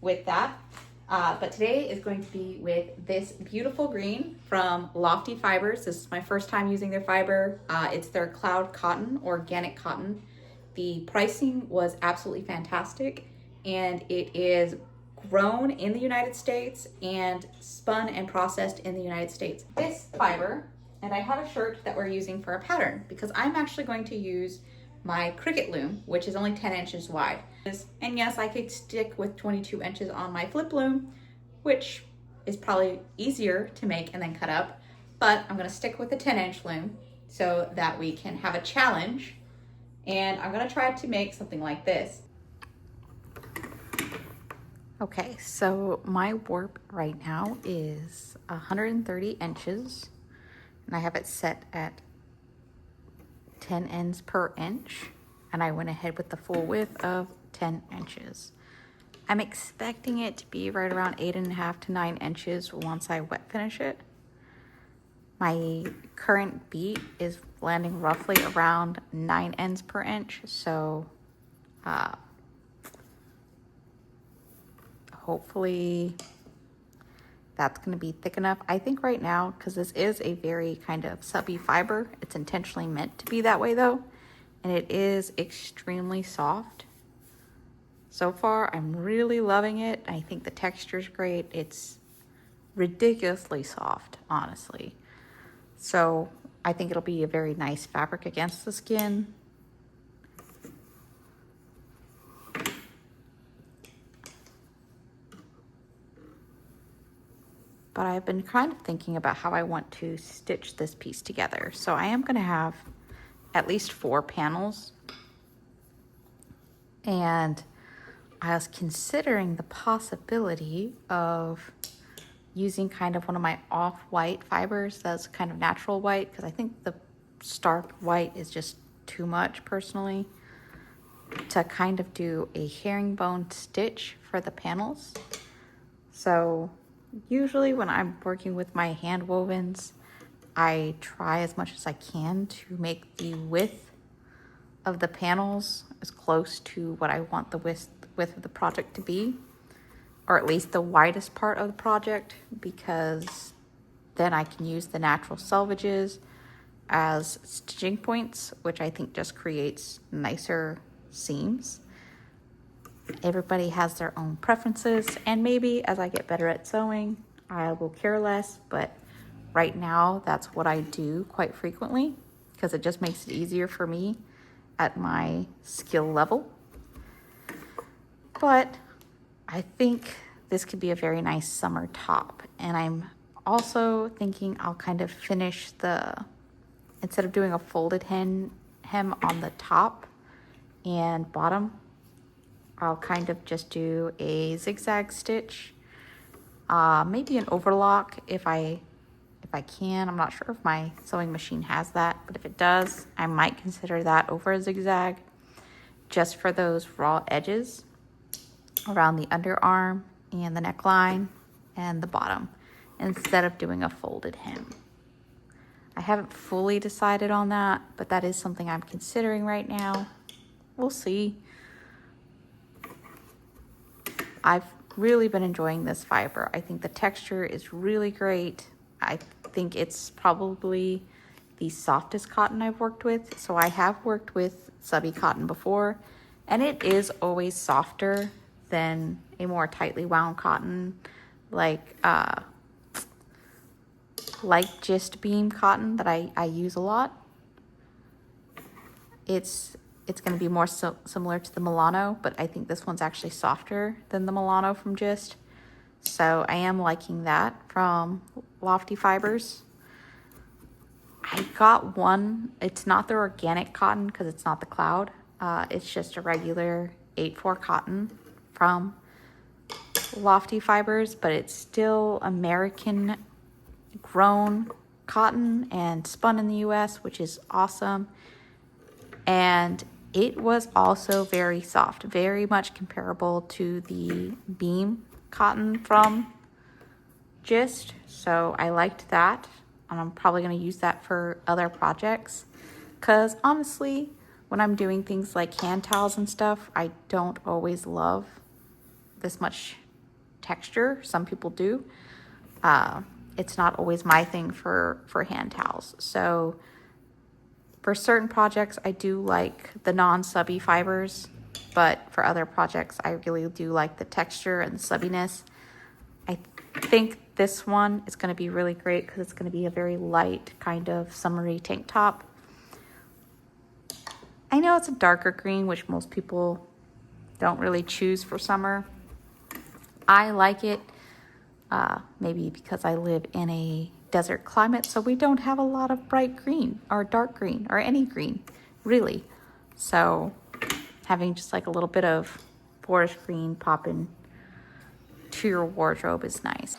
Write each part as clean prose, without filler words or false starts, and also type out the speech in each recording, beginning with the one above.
with that. But today is going to be with this beautiful green from Lofty Fibers. This is my first time using their fiber. It's their Cloud Cotton, organic cotton. The pricing was absolutely fantastic, and it is grown in the United States and spun and processed in the United States. This fiber, and I have a shirt that we're using for a pattern because I'm actually going to use my Cricut loom, which is only 10 inches wide. And yes, I could stick with 22 inches on my flip loom, which is probably easier to make and then cut up, but I'm gonna stick with the 10-inch loom so that we can have a challenge. And I'm gonna try to make something like this. Okay, so my warp right now is 130 inches, and I have it set at 10 ends per inch, and I went ahead with the full width of 10 inches. I'm expecting it to be right around 8.5 to 9 inches once I wet finish it. My current beat is landing roughly around 9 ends per inch, so hopefully that's going to be thick enough. I think right now, because this is a very kind of subby fiber, it's intentionally meant to be that way though, and it is extremely soft. So far, I'm really loving it. I think the texture is great. It's ridiculously soft, honestly. So I think it'll be a very nice fabric against the skin. But I've been kind of thinking about how I want to stitch this piece together. So I am going to have at least 4 panels. And I was considering the possibility of using kind of one of my off-white fibers that's kind of natural white, because I think the stark white is just too much personally, to kind of do a herringbone stitch for the panels. So usually when I'm working with my hand wovens, I try as much as I can to make the width of the panels as close to what I want the width of the project to be, or at least the widest part of the project, because then I can use the natural selvages as stitching points, which I think just creates nicer seams. Everybody has their own preferences, and maybe as I get better at sewing, I will care less, but right now that's what I do quite frequently because it just makes it easier for me at my skill level. But I think this could be a very nice summer top, and I'm also thinking I'll kind of finish instead of doing a folded hem on the top and bottom, I'll kind of just do a zigzag stitch, maybe an overlock if I can. I'm not sure if my sewing machine has that, but if it does, I might consider that over a zigzag just for those raw edges around the underarm and the neckline and the bottom, instead of doing a folded hem. I haven't fully decided on that, but that is something I'm considering right now. We'll see. I've really been enjoying this fiber. I think the texture is really great. I think it's probably the softest cotton I've worked with. So I have worked with subby cotton before, and it is always softer than a more tightly wound cotton, like just beam cotton that I use a lot. It's going to be more similar to the Milano, but I think this one's actually softer than the Milano from Gist. So I am liking that from Lofty Fibers. I got one. It's not the organic cotton because it's not the Cloud. It's just a regular 8/4 cotton from Lofty Fibers, but it's still American grown cotton and spun in the US, which is awesome. And it was also very soft, very much comparable to the beam cotton from Gist. So I liked that, and I'm probably going to use that for other projects, because honestly, when I'm doing things like hand towels and stuff, I don't always love this much texture. Some people do. It's not always my thing for hand towels. So for certain projects, I do like the non-subby fibers, but for other projects, I really do like the texture and the subbiness. I think this one is going to be really great because it's going to be a very light kind of summery tank top. I know it's a darker green, which most people don't really choose for summer. I like it, maybe because I live in a desert climate, so we don't have a lot of bright green or dark green or any green, really. So having just like a little bit of forest green pop in to your wardrobe is nice.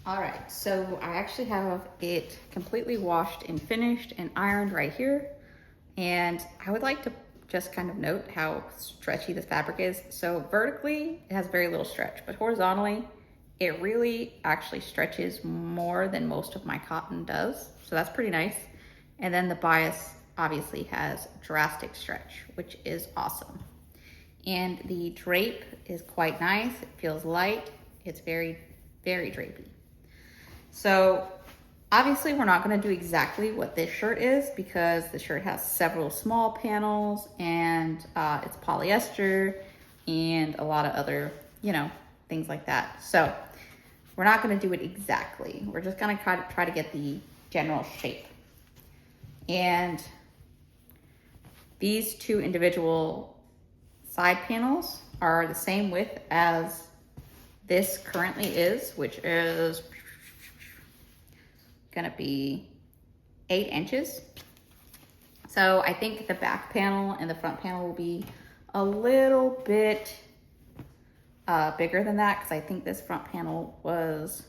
All right, so I actually have it completely washed and finished and ironed right here. And I would like to just kind of note how stretchy this fabric is. So vertically, it has very little stretch, but horizontally, it really actually stretches more than most of my cotton does. So that's pretty nice. And then the bias obviously has drastic stretch, which is awesome. And the drape is quite nice. It feels light. It's very, very drapey. So obviously we're not gonna do exactly what this shirt is because the shirt has several small panels and it's polyester and a lot of other, things like that. So we're not gonna do it exactly. We're just gonna try to get the general shape. And these two individual side panels are the same width as this currently is, which is gonna be 8 inches. So I think the back panel and the front panel will be a little bit bigger than that because I think this front panel was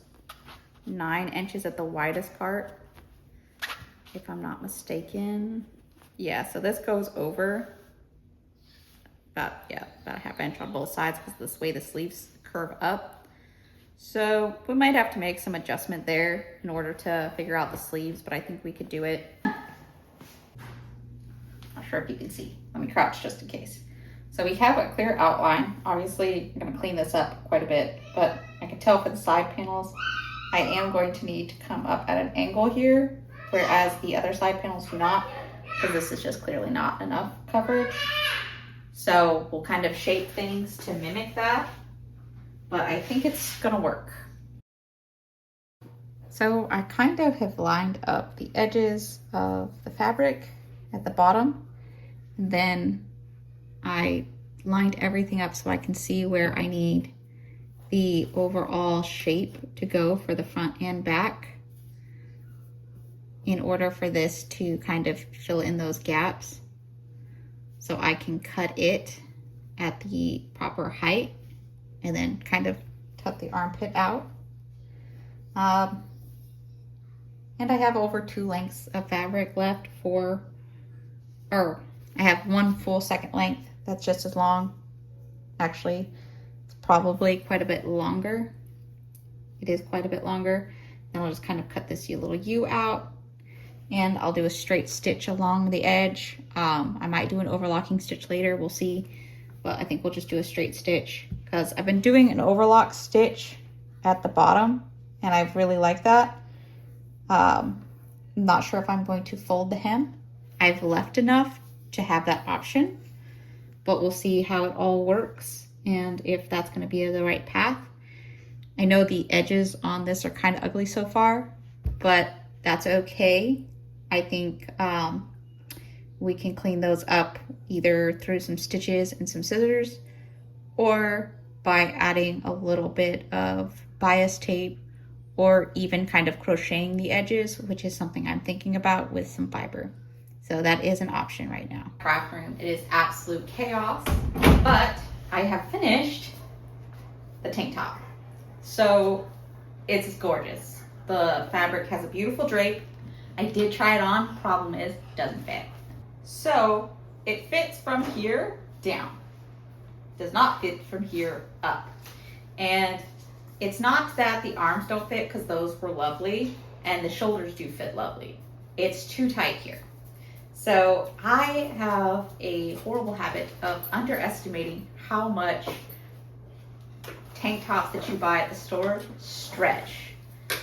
9 inches at the widest part, if I'm not mistaken. Yeah, so this goes over about a half inch on both sides because this way the sleeves curve up. So we might have to make some adjustment there in order to figure out the sleeves, but I think we could do it. Not sure if you can see. Let me crouch just in case. So we have a clear outline. Obviously, I'm gonna clean this up quite a bit, but I can tell for the side panels, I am going to need to come up at an angle here, whereas the other side panels do not, because this is just clearly not enough coverage. So we'll kind of shape things to mimic that, but I think it's gonna work. So I kind of have lined up the edges of the fabric at the bottom, and then I lined everything up so I can see where I need the overall shape to go for the front and back in order for this to kind of fill in those gaps. So I can cut it at the proper height and then kind of tuck the armpit out. And I have over 2 lengths of fabric left I have 1 full second length that's just as long. Actually, it's probably quite a bit longer. It is quite a bit longer. Then I'll just kind of cut this little U out and I'll do a straight stitch along the edge. I might do an overlocking stitch later, we'll see. But I think we'll just do a straight stitch because I've been doing an overlock stitch at the bottom and I really like that. I'm not sure if I'm going to fold the hem. I've left enough to have that option, but we'll see how it all works and if that's going to be the right path. I know the edges on this are kind of ugly so far, but that's okay. I think we can clean those up either through some stitches and some scissors or by adding a little bit of bias tape or even kind of crocheting the edges, which is something I'm thinking about with some fiber. So that is an option right now. Craft room, it is absolute chaos, but I have finished the tank top. So it's gorgeous. The fabric has a beautiful drape. I did try it on, problem is it doesn't fit. So it fits from here down. Does not fit from here up. And it's not that the arms don't fit, because those were lovely, and the shoulders do fit lovely. It's too tight here. So I have a horrible habit of underestimating how much tank tops that you buy at the store stretch.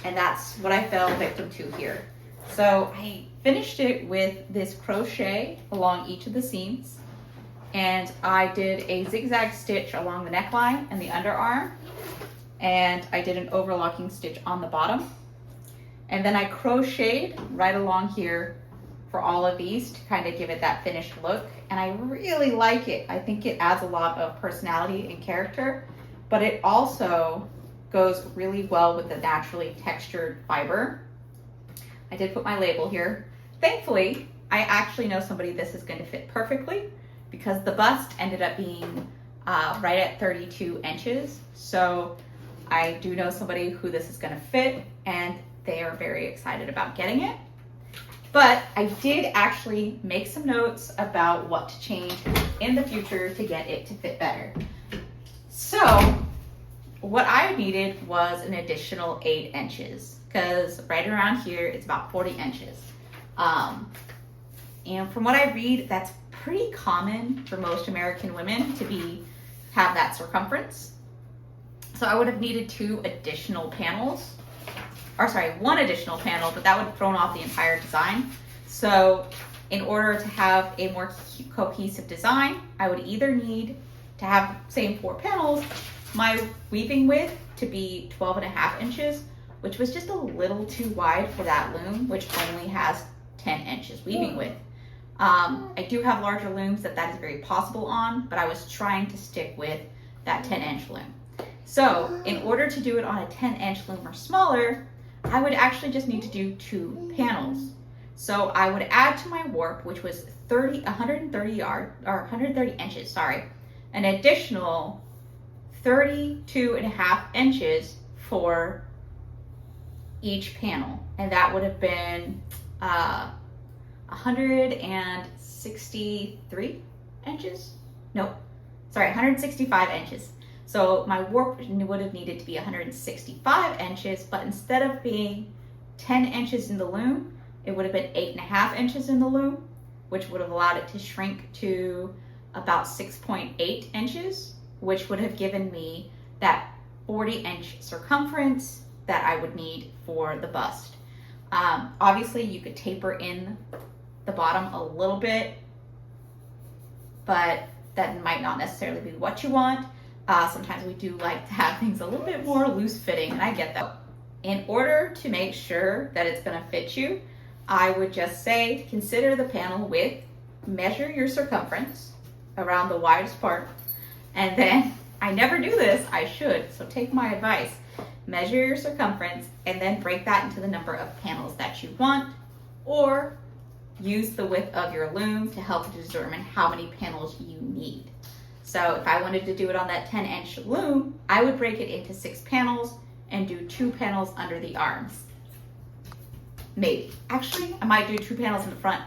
And that's what I fell victim to here. So I finished it with this crochet along each of the seams. And I did a zigzag stitch along the neckline and the underarm. And I did an overlocking stitch on the bottom. And then I crocheted right along here for all of these to kind of give it that finished look. And I really like it. I think it adds a lot of personality and character, but it also goes really well with the naturally textured fiber. I did put my label here. Thankfully, I actually know somebody this is going to fit perfectly, because the bust ended up being right at 32 inches. So I do know somebody who this is going to fit, and they are very excited about getting it. But I did actually make some notes about what to change in the future to get it to fit better. So what I needed was an additional 8 inches, because right around here it's about 40 inches. And from what I read, that's pretty common for most American women to have that circumference. So I would have needed 2 additional panels, or sorry, 1 additional panel, but that would have thrown off the entire design. So in order to have a more cohesive design, I would either need to have the same 4 panels, my weaving width to be 12.5 inches, which was just a little too wide for that loom, which only has 10 inches weaving width. I do have larger looms that is very possible on, but I was trying to stick with that 10-inch loom. So in order to do it on a 10-inch loom or smaller, I would actually just need to do 2 panels. So I would add to my warp, which was 130 inches, sorry, an additional 32.5 inches for each panel. And that would have been 163 inches? No, sorry, 165 inches. So my warp would have needed to be 165 inches, but instead of being 10 inches in the loom, it would have been 8.5 inches in the loom, which would have allowed it to shrink to about 6.8 inches, which would have given me that 40-inch circumference that I would need for the bust. Obviously, you could taper in the bottom a little bit, but that might not necessarily be what you want. Sometimes we do like to have things a little bit more loose fitting, and I get that. In order to make sure that it's going to fit you, I would just say consider the panel width, measure your circumference around the widest part, and then, I never do this, I should, so take my advice. Measure your circumference and then break that into the number of panels that you want, or use the width of your loom to help determine how many panels you need. So if I wanted to do it on that 10-inch loom, I would break it into 6 panels and do 2 panels under the arms. Maybe. Actually, I might do 2 panels in the front,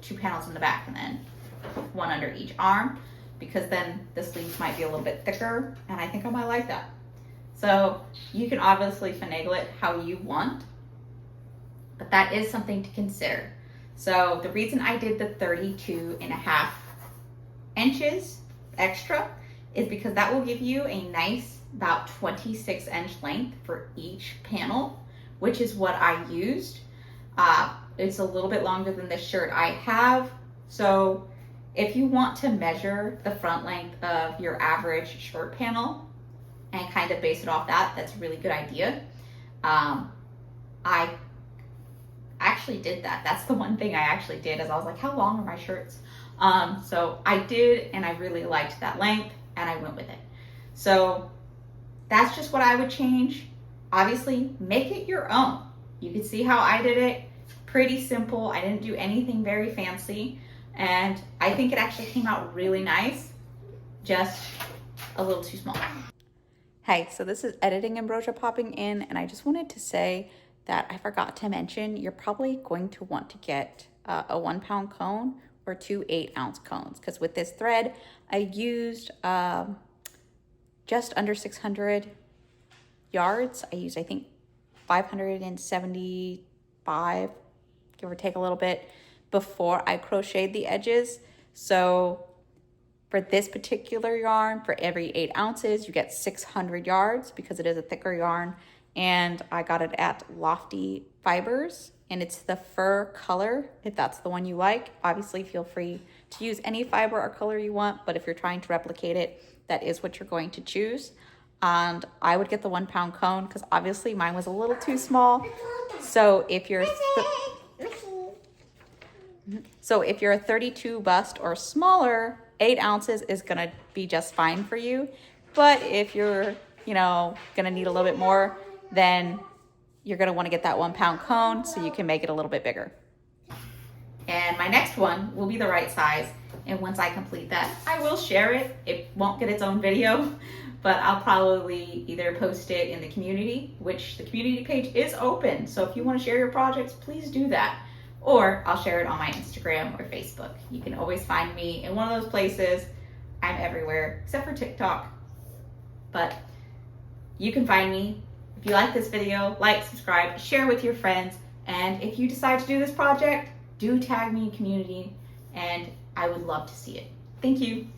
2 panels in the back, and then 1 under each arm, because then the sleeves might be a little bit thicker, and I think I might like that. So you can obviously finagle it how you want, but that is something to consider. So the reason I did the 32.5 inches extra is because that will give you a nice about 26-inch length for each panel, which is what I used. It's a little bit longer than the shirt I have. So if you want to measure the front length of your average shirt panel and kind of base it off that, that's a really good idea. I actually did that. That's the one thing I actually did, is I was like, how long are my shirts? So I did, and I really liked that length, and I went with it. So that's just what I would change. Obviously, make it your own. You can see how I did it. Pretty simple. I didn't do anything very fancy, and I think it actually came out really nice, just a little too small. Hey, so this is Editing Ambrosia popping in, and I just wanted to say that I forgot to mention you're probably going to want to get a 1 pound cone or 2 8-ounce cones, because with this thread I used just under 600 yards. I used, I think, 575, give or take a little bit, before I crocheted the edges. So for this particular yarn, for every 8 ounces, you get 600 yards because it is a thicker yarn. And I got it at Lofty Fibers, and it's the fur color, if that's the one you like. Obviously, feel free to use any fiber or color you want, but if you're trying to replicate it, that is what you're going to choose. And I would get the 1 pound cone because obviously mine was a little too small. So if you're a 32 bust or smaller, 8 ounces is gonna be just fine for you. But if you're, gonna need a little bit more, then you're gonna wanna get that 1 pound cone so you can make it a little bit bigger. And my next one will be the right size. And once I complete that, I will share it. It won't get its own video, but I'll probably either post it in the community, which the community page is open. So if you wanna share your projects, please do that. Or I'll share it on my Instagram or Facebook. You can always find me in one of those places. I'm everywhere except for TikTok. But you can find me. If you like this video, like, subscribe, share with your friends. And if you decide to do this project, do tag me in community, and I would love to see it. Thank you.